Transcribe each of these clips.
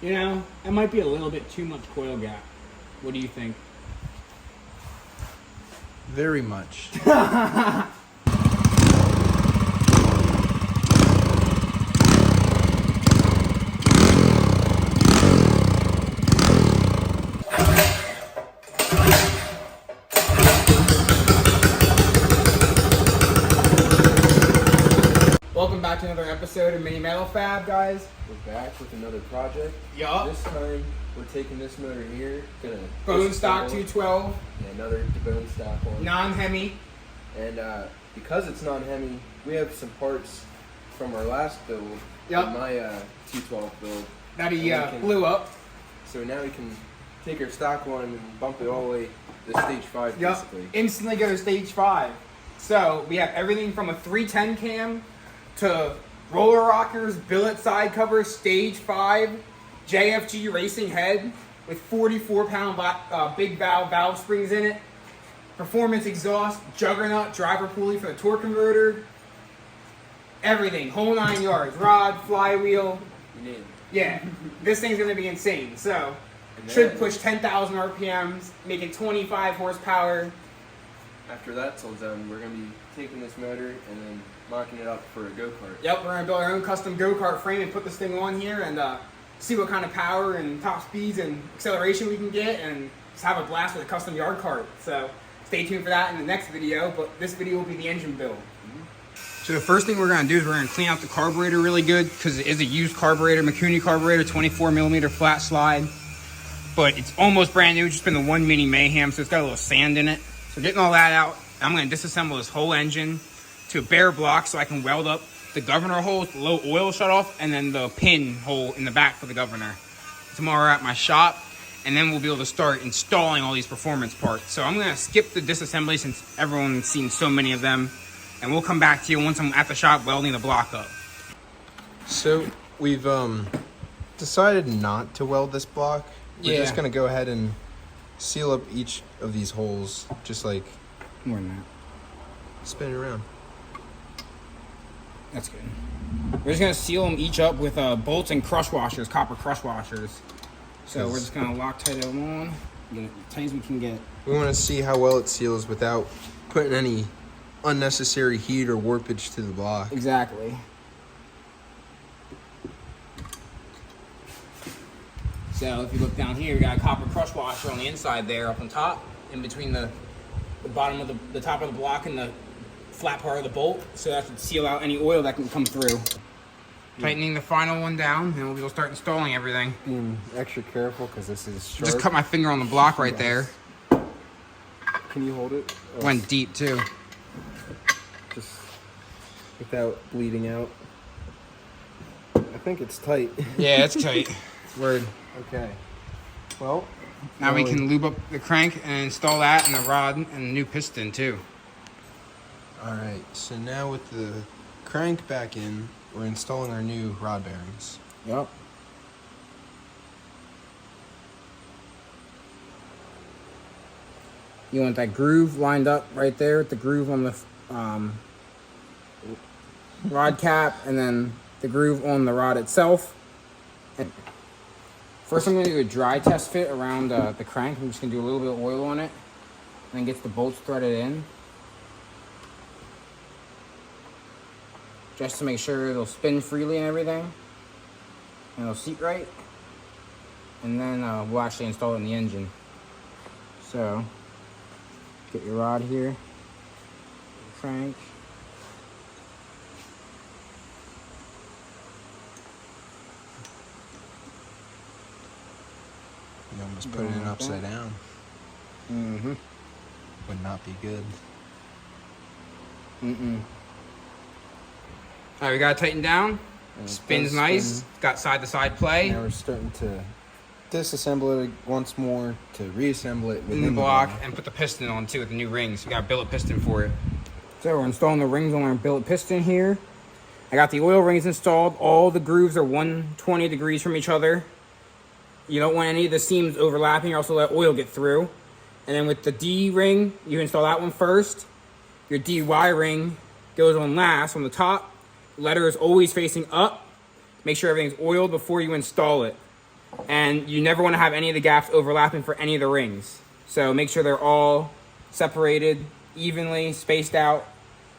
You know, that might be a little bit too much coil gap. What do you think? Very much. Welcome back to another episode of Mini Metal Fab, guys. We're back with another project. Yup. This time, we're taking this motor here, gonna Bone stock 212, and another bone stock one. non-hemi. And because it's non-hemi, we have some parts from our last build, Yep. my 212 build. That he And we can- blew up. So now we can take our stock one and bump it all the way to stage 5, Yep. basically. Instantly go to stage 5. So we have everything from a 310 cam to roller rockers, billet side covers, stage 5, JFG racing head with 44-pound big valve springs in it, performance exhaust, juggernaut driver pulley for the torque converter, everything, whole 9 yards, rod, flywheel. You need it. Yeah, this thing's gonna be insane. So, And should then- push 10,000 RPMs, making 25 horsepower. After that's all done, we're gonna be taking this motor and then mocking it up for a go-kart. Yep, we're gonna build our own custom go-kart frame and put this thing on here and see what kind of power and top speeds and acceleration we can get and just have a blast with a custom yard cart. So stay tuned for that in the next video, but this video will be the engine build. So the first thing we're gonna do is we're gonna clean out the carburetor really good because it is a used carburetor, Mikuni carburetor, 24mm flat slide. But it's almost brand new, just been the one mini mayhem, so it's got a little sand in it. So getting all that out, I'm gonna disassemble this whole engine to a bare block so I can weld up the governor holes, the low oil shutoff, and then the pin hole in the back for the governor. Tomorrow we're at my shop, and then we'll be able to start installing all these performance parts. So I'm gonna skip the disassembly since everyone's seen so many of them, and we'll come back to you once I'm at the shop welding the block up. So we've decided not to weld this block. We're just gonna go ahead and seal up each of these holes, just like More than that. spin it around. That's good. We're just gonna seal them each up with bolts and crush washers, copper crush washers. So we're just gonna Loctite them on, get it as tight as we can get. We want to see how well it seals without putting any unnecessary heat or warpage to the block. Exactly. So if you look down here, we got a copper crush washer on the inside there, up on top, in between the bottom of the top of the block and the flat part of the bolt, so that should seal out any oil that can come through. Tightening the final one down, and we'll be able to start installing everything. Being extra careful because this is sharp. Just cut my finger on the block right there. Can you hold it? Went deep too. Just without bleeding out. I think it's tight. Yeah, it's tight. Word. Okay. Well, Now we can lube up the crank and install that and the rod and the new piston too. all right. So now with the crank back in, we're installing our new rod bearings. Yep. You want that groove lined up right there with the groove on the rod cap and then the groove on the rod itself. And first I'm going to do a dry test fit around the crank. I'm just going to do a little bit of oil on it and then get the bolts threaded in. Just to make sure it'll spin freely and everything. And it'll seat right. And then we'll actually install it in the engine. So, get your rod here. Crank. You almost put it in upside down. Mm-hmm. Would not be good. Alright, we got it tightened down. Spins nice. It's got side-to-side play. Now we're starting to disassemble it once more to reassemble it In the block and put the piston on too with the new rings. We got a billet piston for it. So we're installing the rings on our billet piston here. I got the oil rings installed. All the grooves are 120 degrees from each other. You don't want any of the seams overlapping or else let oil get through. And then with the D ring, you install that one first. Your DY ring goes on last on the top. Letter is always facing up. Make sure everything's oiled before you install it. And you never want to have any of the gaps overlapping for any of the rings. So make sure they're all separated, evenly spaced out,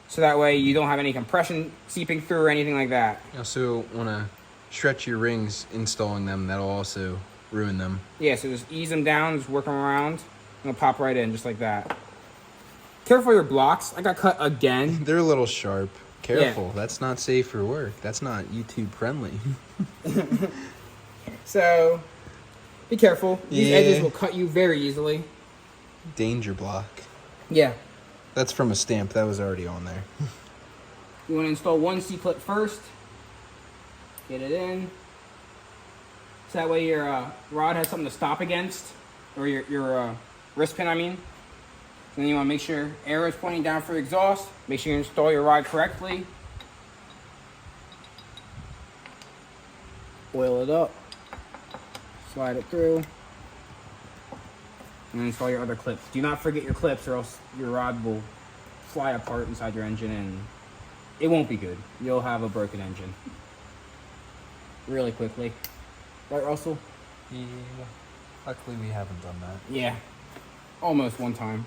so that way you don't have any compression seeping through or anything like that. You also want to stretch your rings installing them. That'll also ruin them. Yeah, so just ease them down, just work them around, and they'll pop right in just like that. Careful your blocks. I got cut again. They're a little sharp. Careful. Yeah. That's not safe for work. That's not YouTube friendly. So be careful. These Yeah. edges will cut you very easily. Danger block. Yeah. That's from a stamp. That was already on there. You want to install one C-clip first. Get it in. So that way your rod has something to stop against. Or your wrist pin, I mean. Then you want to make sure arrow is pointing down for exhaust. Make sure you install your rod correctly. Oil it up. Slide it through. And then install your other clips. Do not forget your clips or else your rod will fly apart inside your engine and it won't be good. You'll have a broken engine. Really quickly. Right, Russell? Yeah. Luckily, we haven't done that. Yeah. Almost one time.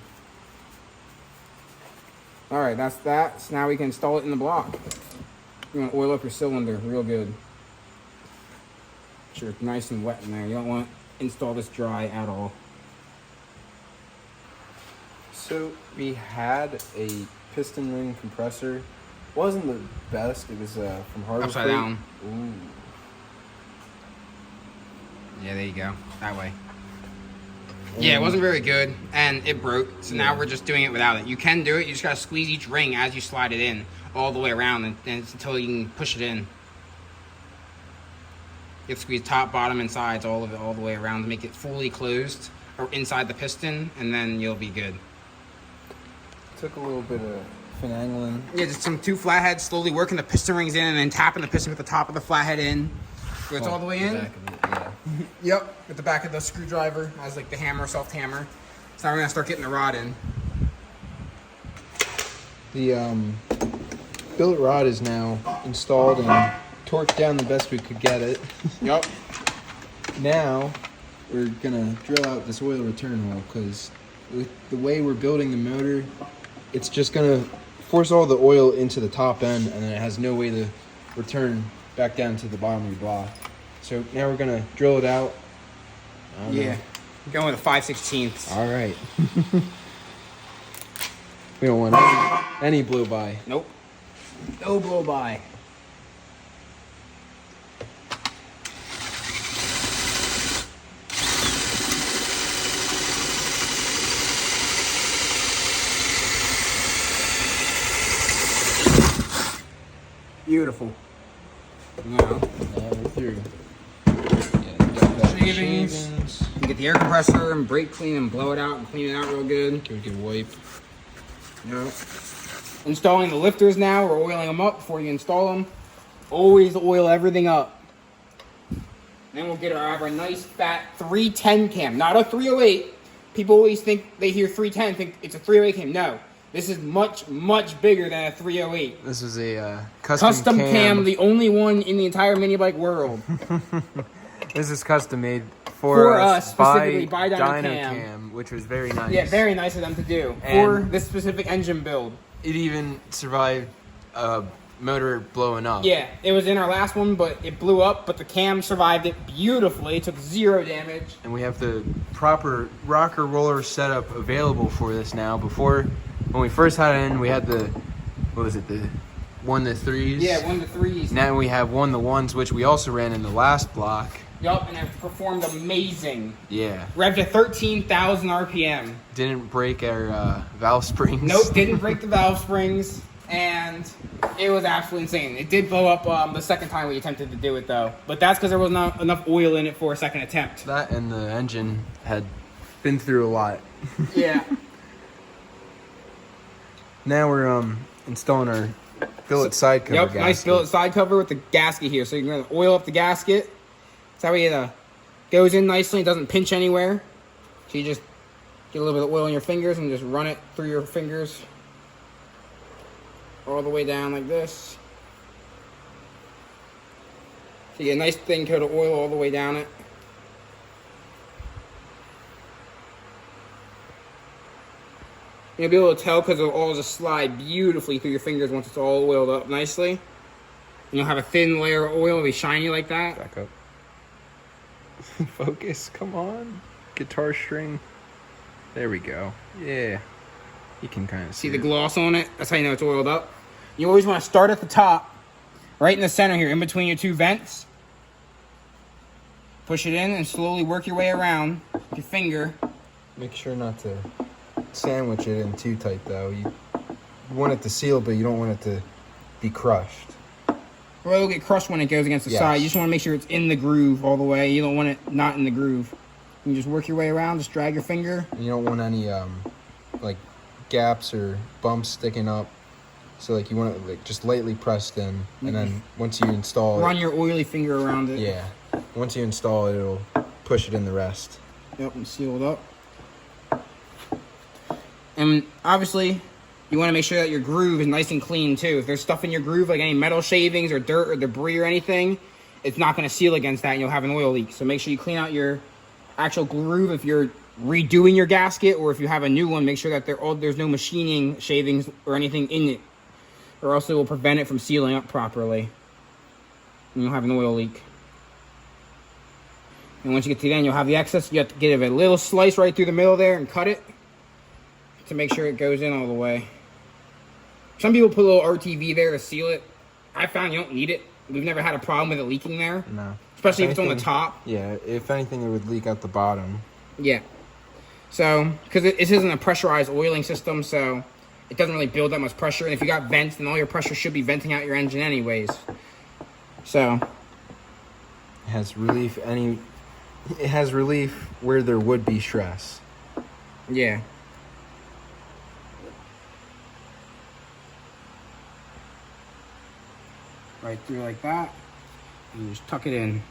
Alright, that's that. So now we can install it in the block. You want to oil up your cylinder real good. Make sure it's nice and wet in there. You don't want to install this dry at all. So we had a piston ring compressor. Wasn't the best. It was from Harbor Upside Freight. down. Ooh. Yeah, there you go. That way. Yeah, it wasn't very good, and it broke, so now we're just doing it without it. You can do it, you just gotta squeeze each ring as you slide it in, all the way around, and it's until you can push it in. You have to squeeze top, bottom, and sides, all of it, all the way around to make it fully closed, or inside the piston, and then you'll be good. Took a little bit of finagling. Yeah, just some two flatheads, slowly working the piston rings in, and then tapping the piston with the top of the flathead in. So it's all the way in. Back of it, yeah. Yep, at the back of the screwdriver as like the hammer, soft hammer. So now we're gonna start getting the rod in. The billet rod is now installed and torqued down the best we could get it. Yep. Now we're gonna drill out this oil return hole because with the way we're building the motor, it's just gonna force all the oil into the top end and then it has no way to return back down to the bottom of your block. So now we're gonna drill it out. Yeah. Going with a 5/16. All right. We don't want any blow by. Nope. No blow by. Beautiful. Now, We're through. shavings. You get the air compressor and brake clean and blow it out and clean it out real good. Give it a good wipe. Yep. Installing the lifters now. We're oiling them up before you install them. Always oil everything up. Then we'll get our nice fat 310 cam, not a 308. People always think they hear 310, think it's a 308 cam. No, this is much, much bigger than a 308. This is a custom Cam, the only one in the entire mini bike world. This is custom made for us specifically by Dyno Cam, which was very nice. Yeah, very nice of them to do And for this specific engine build. It even survived a motor blowing up. Yeah, it was in our last one, but it blew up, but the cam survived it beautifully. It took 0 damage. And we have the proper rocker roller setup available for this now. Before, when we first had it in, we had the, what was it, the 1-3s? Yeah, 1 to 3s. Now we have 1-1s, which we also ran in the last block. Yup, and it performed amazing. Yeah. Revved to 13,000 RPM. Didn't break our valve springs. Nope, didn't break the valve springs, and it was absolutely insane. It did blow up the second time we attempted to do it, though. But that's because there was not enough oil in it for a second attempt. That and the engine had been through a lot. Yeah. Now we're installing our billet side cover Yep, gasket. nice billet side cover with the gasket here. So you're going to oil up the gasket. So that way it goes in nicely. It doesn't pinch anywhere. So you just get a little bit of oil in your fingers and just run it through your fingers. All the way down like this. So you get a nice thin coat of oil all the way down it. You'll be able to tell because it'll all just slide beautifully through your fingers once it's all oiled up nicely. And you'll have a thin layer of oil, it'll be shiny like that. Back up. Focus, come on. Guitar string. There we go. Yeah. You can kind of see the gloss on it. That's how you know it's oiled up. You always want to start at the top, right in the center here, in between your two vents. Push it in and slowly work your way around with your finger. Make sure not to sandwich it in too tight though. You want it to seal, but you don't want it to be crushed. Or it'll get crushed when it goes against the side. You just want to make sure it's in the groove all the way. You don't want it not in the groove. You just work your way around, just drag your finger. And you don't want any like gaps or bumps sticking up. So like you want it like just lightly pressed in, and then once you install run your oily finger around it. Yeah. Once you install it, it'll push it in the rest. Yep, and sealed up. And obviously, you want to make sure that your groove is nice and clean too. If there's stuff in your groove, like any metal shavings or dirt or debris or anything, it's not going to seal against that and you'll have an oil leak. So make sure you clean out your actual groove if you're redoing your gasket, or if you have a new one, make sure that there's no machining shavings or anything in it, or else it will prevent it from sealing up properly. And you'll have an oil leak. And once you get to the end, you'll have the excess. You have to give it a little slice right through the middle there and cut it to make sure it goes in all the way. Some people put a little RTV there to seal it. I found you don't need it. We've never had a problem with it leaking there. No. Especially if it's on the top. Yeah, if anything, it would leak out the bottom. Yeah. So, because this isn't a pressurized oiling system, so it doesn't really build that much pressure. And if you got vents, then all your pressure should be venting out your engine anyways. So. It has relief where there would be stress. Yeah. Right through like that. And you just tuck it in.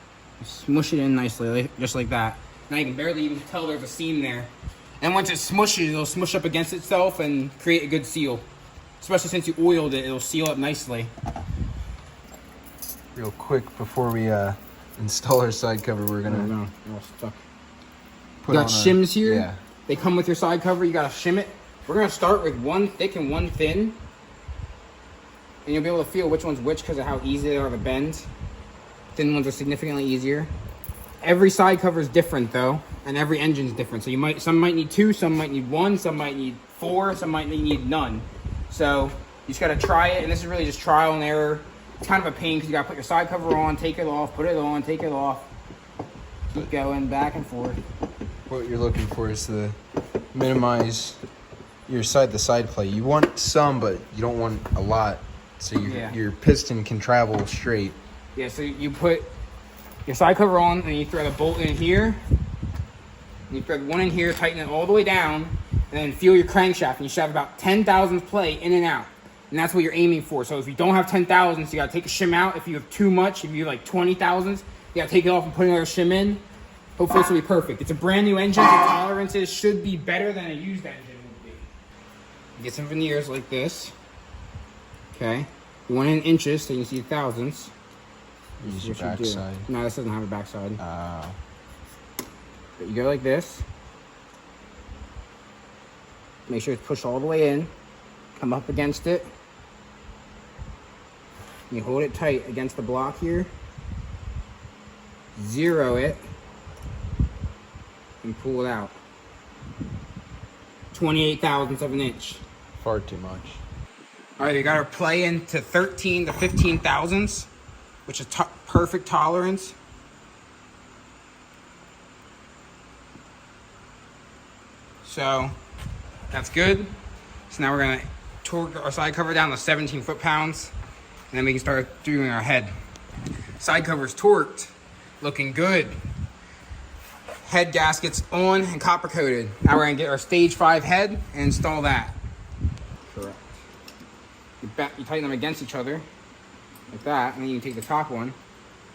Smush it in nicely, just like that. Now you can barely even tell there's a seam there. And once it smushes, it'll smush up against itself and create a good seal. Especially since you oiled it, it'll seal up nicely. Real quick, before we install our side cover, we're gonna you're all stuck. You got shims here. Yeah. They come with your side cover. You gotta shim it. We're gonna start with one thick and one thin, and you'll be able to feel which one's which because of how easy they are to bend. Thin ones are significantly easier. Every side cover is different though, and every engine's different. So some might need 2, some might need 1, some might need 4, some might need none. So you just gotta try it, and this is really just trial and error. It's kind of a pain because you gotta put your side cover on, take it off, put it on, take it off. Keep going back and forth. What you're looking for is to minimize your side-to-side play. You want some, but you don't want a lot, so your piston can travel straight. Yeah, so you put your side cover on, and you thread a bolt in here. And you thread one in here, tighten it all the way down, and then feel your crankshaft, and you should have about 10 thousandths play in and out. And that's what you're aiming for. So if you don't have 10 thousandths, you gotta take a shim out. If you have too much, if you have like 20 thousandths, you gotta take it off and put another shim in. Hopefully this will be perfect. It's a brand new engine. The tolerances should be better than a used engine would be. Get some veneers like this. Okay. You want it in inches so you can see the thousandths. Use your backside. No, this doesn't have a backside. Oh. But you go like this. Make sure it's pushed all the way in. Come up against it. You hold it tight against the block here. Zero it. And pull it out. 28 thousandths of an inch. Far too much. Alright, we got our play into 13 to 15 thousandths, which is perfect tolerance. So, that's good. So now we're going to torque our side cover down to 17 foot-pounds, and then we can start doing our head. Side cover's torqued, looking good. Head gaskets on and copper coated. Now we're going to get our stage 5 head and install that. Correct. You tighten them against each other, like that, and then you can take the top one,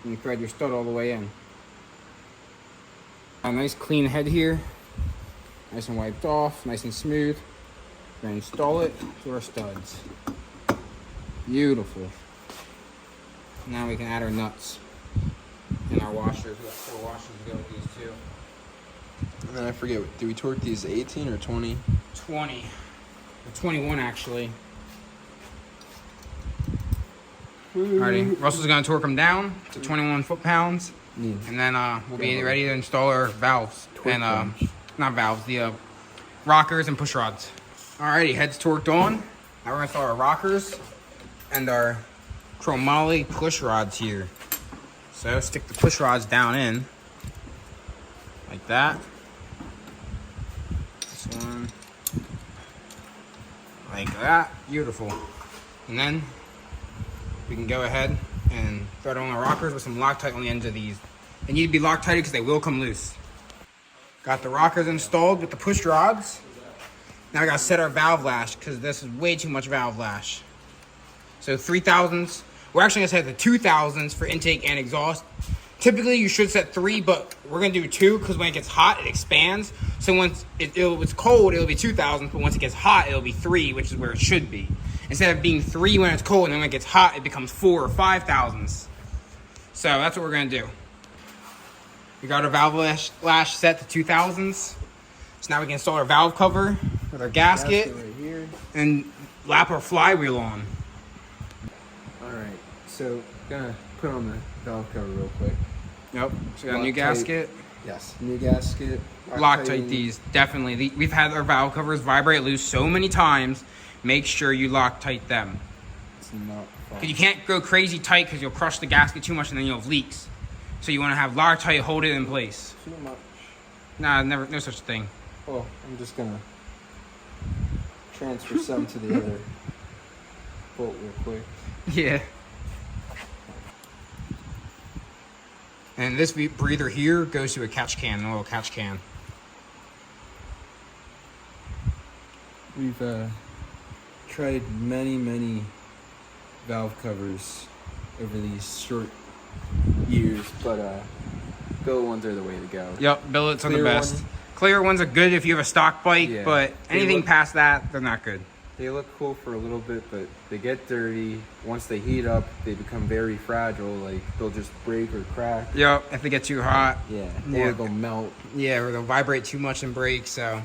and you thread your stud all the way in. A nice clean head here. Nice and wiped off, nice and smooth. Then install it to our studs. Beautiful. Now we can add our nuts and our washers. We got 4 washers to go with these two. And then I forget, do we torque these 18 or 20? 20. Or 21 actually. Alrighty, Russell's gonna torque them down to 21 foot-pounds. Yeah. And then we'll be ready to install our valves. And not valves, the rockers and push rods. Alrighty, heads torqued on. Now we're gonna install our rockers and our chromoly push rods here. So stick the push rods down in like that. This one like that. Beautiful. And then we can go ahead and thread on our rockers with some Loctite on the ends of these. They need to be Loctited because they will come loose. Got the rockers installed with the push rods. Now I gotta set our valve lash because this is way too much valve lash. So 3000s. We're actually gonna set the 2000s for intake and exhaust. Typically you should set 3, but we're gonna do 2 because when it gets hot, it expands. So once it's cold, it'll be 2000s, but once it gets hot, it'll be 3, which is where it should be. Instead of being 3 when it's cold, and then when it gets hot, it becomes 4 or 5000s. So that's what we're gonna do. We got our valve lash set to 2000s. So now we can install our valve cover with our gasket right here. and lap our flywheel on. Alright, so gonna put on the valve cover real quick. Yep, so we got a new Loctite. gasket. Yes, new gasket. Loctite these, definitely. We've had our valve covers vibrate loose so many times. Make sure you Loctite them. It's not fun. Because you can't go crazy tight because you'll crush the gasket too much and then you'll have leaks. So you want to have Loctite hold it in place. Too much. Nah, no such thing. Well, I'm just gonna transfer some to the other bolt real quick. Yeah. And this breather here goes to a catch can, an oil catch can. We've tried many valve covers over these short years, but billet ones are the way to go. Yep, billets are the Clear best. one. Clear ones are good if you have a stock bike, Yeah. but anything past that, they're not good. They look cool for a little bit, but they get dirty. Once they heat up, they become very fragile. Like, they'll just break or crack. Yep, if they get too hot. Yeah, Yeah. or they'll melt. Yeah, or they'll vibrate too much and break, so.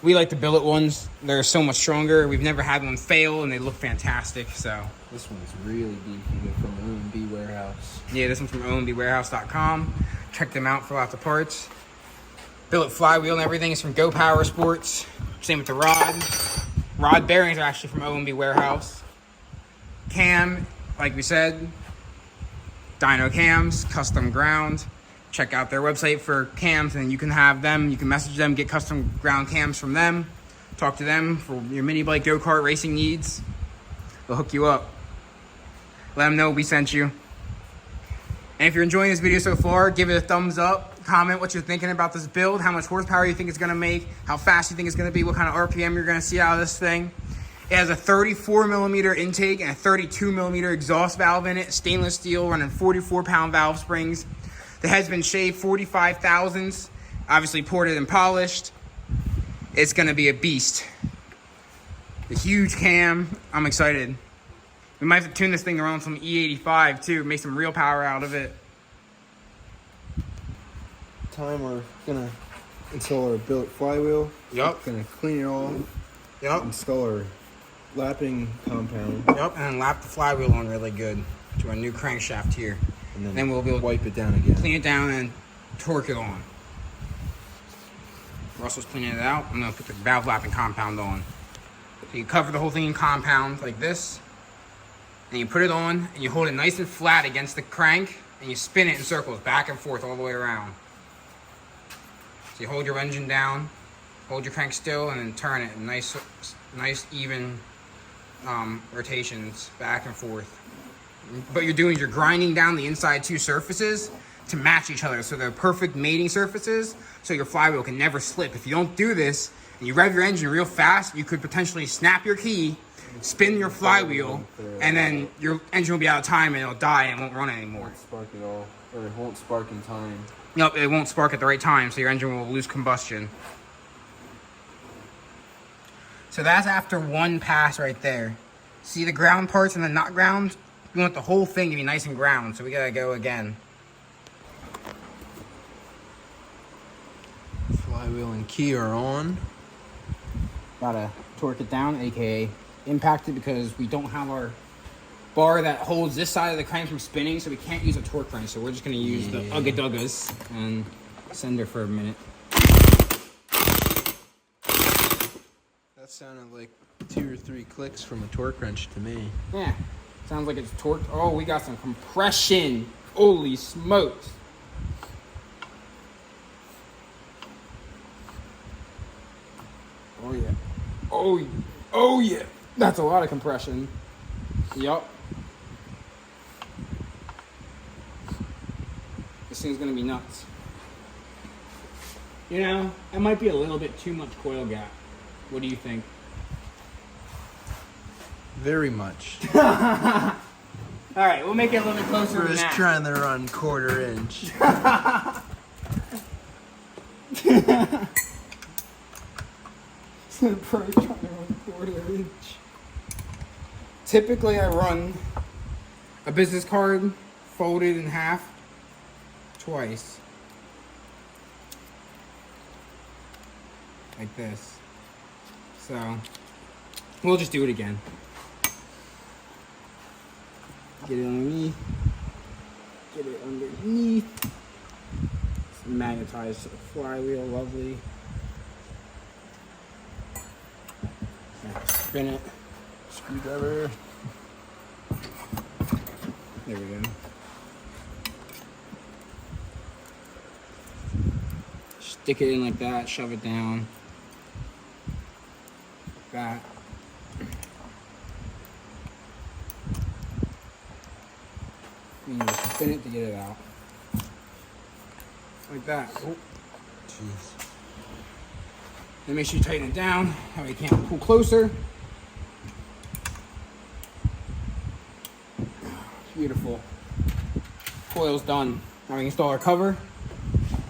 We like the billet ones. They're so much stronger. We've never had one fail, and they look fantastic, so. This one's really beefy. They're from O&B Warehouse. Yeah, this one's from OMBwarehouse.com. Check them out for lots of parts. Billet flywheel and everything is from Go Power Sports. Same with the rod. Rod bearings are actually from OMB Warehouse. Cam, like we said, Dyno Cams, custom ground. Check out their website for cams and you can have them. You can message them, get custom ground cams from them. Talk to them for your mini bike go-kart racing needs. They'll hook you up. Let them know we sent you. And if you're enjoying this video so far, give it a thumbs up. Comment what you're thinking about this build, how much horsepower you think it's gonna make, how fast you think it's gonna be, what kind of RPM you're gonna see out of this thing. It has a 34mm intake and a 32mm exhaust valve in it, stainless steel, running 44-pound valve springs. The head's been shaved 45 thousandths, obviously ported and polished. It's gonna be a beast. The huge cam, I'm excited. We might have to tune this thing around some E85 too, make some real power out of it. Time we're gonna install our billet flywheel. Yup. Gonna clean it off. Yep. Install our lapping compound. Yep, and then lap the flywheel on really good to our new crankshaft here. And Then we'll be able to wipe it down again. clean it down and torque it on. Russell's cleaning it out. I'm gonna put the valve lapping compound on. So you cover the whole thing in compound like this, and you put it on, and you hold it nice and flat against the crank, and you spin it in circles back and forth all the way around. So you hold your engine down, hold your crank still, and then turn it in nice even rotations back and forth. But you're grinding down the inside two surfaces to match each other, so they're perfect mating surfaces, so your flywheel can never slip. If you don't do this, and you rev your engine real fast, you could potentially snap your key, spin your flywheel, and then your engine will be out of time and it'll die and won't run anymore. Won't spark at all, or it won't spark in time. Nope, it won't spark at the right time, so your engine will lose combustion. So that's after one pass right there. See the ground parts and the not ground? We want the whole thing to be nice and ground, so we gotta go again. Flywheel and key are on. Gotta torque it down, aka impact it, because we don't have our bar that holds this side of the crank from spinning, so we can't use a torque wrench. So we're just gonna use the Ugga Duggas and send her for a minute. That sounded like 2 or 3 clicks from a torque wrench to me. Yeah, sounds like it's torqued. Oh, we got some compression. Holy smokes. Oh yeah. Oh yeah. That's a lot of compression. Yup. This thing's gonna be nuts. You know, that might be a little bit too much coil gap. What do you think? Very much. All right, we'll make it a little bit closer We're than just that. trying to run 1/4 inch. Pro trying to run 1/4 inch. Typically, I run a business card folded in half twice, like this. So we'll just do it again. Get it underneath. Get it underneath. It's magnetized to the flywheel, lovely. Now spin it. Screwdriver. There we go. Stick it in like that, shove it down. Like that. And you just spin it to get it out. Like that. Oh. Jeez. Then make sure you tighten it down. That way you can't pull closer. Beautiful. Coil's done. Now we can install our cover,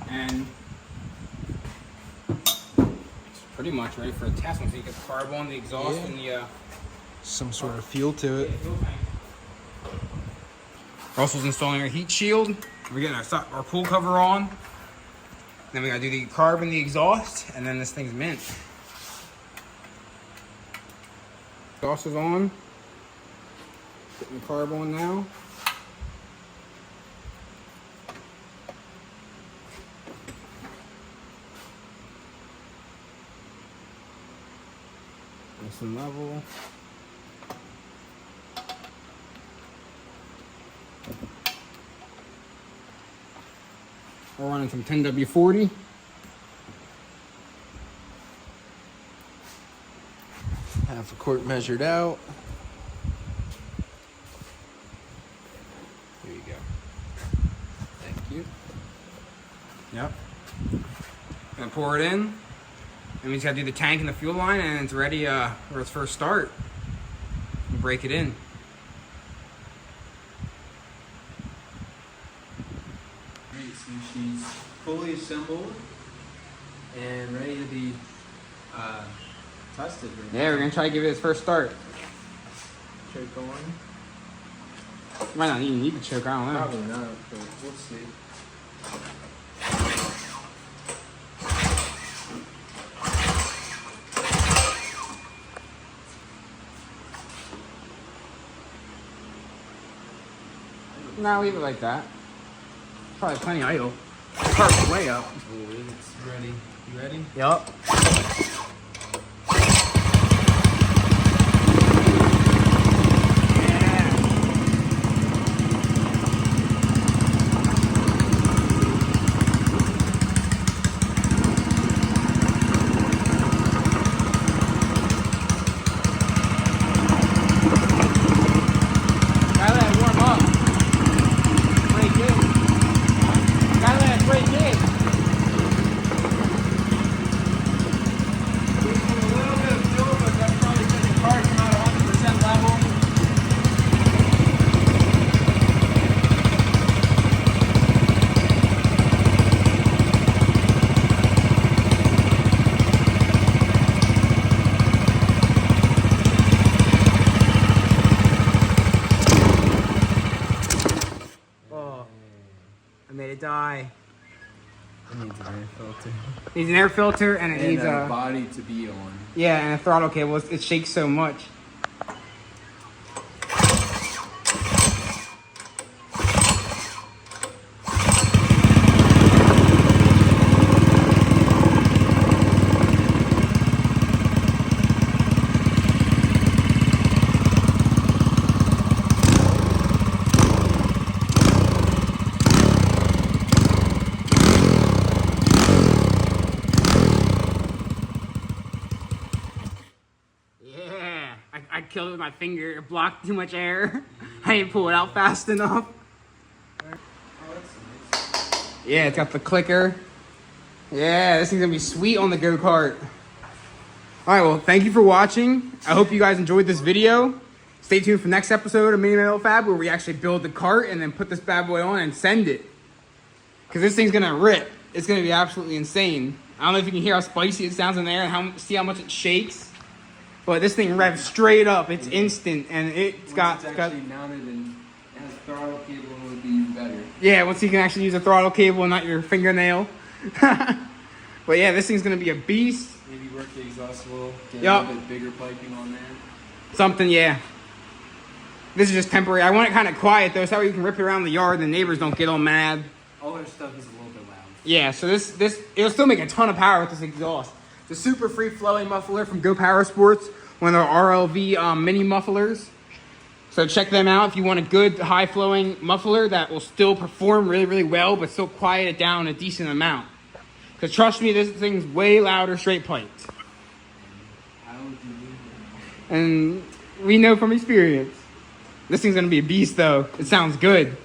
and it's pretty much ready for a test. Once you get the carb on, the exhaust, and the Some sort of feel to it. Russell's installing our heat shield. We're getting our pool cover on. Then we gotta do the carb and the exhaust, and then this thing's mint. Exhaust is on. Putting the carb on now. Nice and level. We're running some 10W40. Half a quart measured out. Here you go. Thank you. Yep. Gonna pour it in. And we just gotta do the tank and the fuel line, and it's ready for its first start. And break it in. Alright, so she's fully assembled and ready to be tested. Yeah, we're gonna try to give it its first start. Choke on. Might not even need the choke, I don't know. Probably not, but we'll see. Nah, leave it like that. Probably plenty idle. Car's way up. Oh, it's ready. You ready? Yup. I made it die. It needs an air filter. Needs an air filter and it needs a a body to be on. yeah, and a throttle cable. It shakes so much. I killed it with my finger. It blocked too much air. I didn't pull it out fast enough. Yeah, it's got the clicker. Yeah, this thing's gonna be sweet on the go-kart. All right, well, thank you for watching. I hope you guys enjoyed this video. Stay tuned for next episode of Mini Metal Fab, where we actually build the cart and then put this bad boy on and send it. Because this thing's gonna rip. It's gonna be absolutely insane. I don't know if you can hear how spicy it sounds in there and see how much it shakes. But this thing revs straight up. It's instant, and it's got actually mounted and has throttle cable, it would be even better. Yeah, once you can actually use a throttle cable and not your fingernail. But yeah, this thing's gonna be a beast. Maybe work the exhaust a little, get Yup. a little bit bigger piping on there. Something, yeah. This is just temporary. I want it kind of quiet though, so that way you can rip it around the yard and the neighbors don't get all mad. All our stuff is a little bit loud. Yeah, so this it'll still make a ton of power with this exhaust. The super free flowing muffler from Go Power Sports, one of our RLV mini mufflers. So check them out if you want a good high flowing muffler that will still perform really, really well, but still quiet it down a decent amount. Because trust me, this thing's way louder straight piped. And we know from experience. This thing's gonna be a beast though. It sounds good.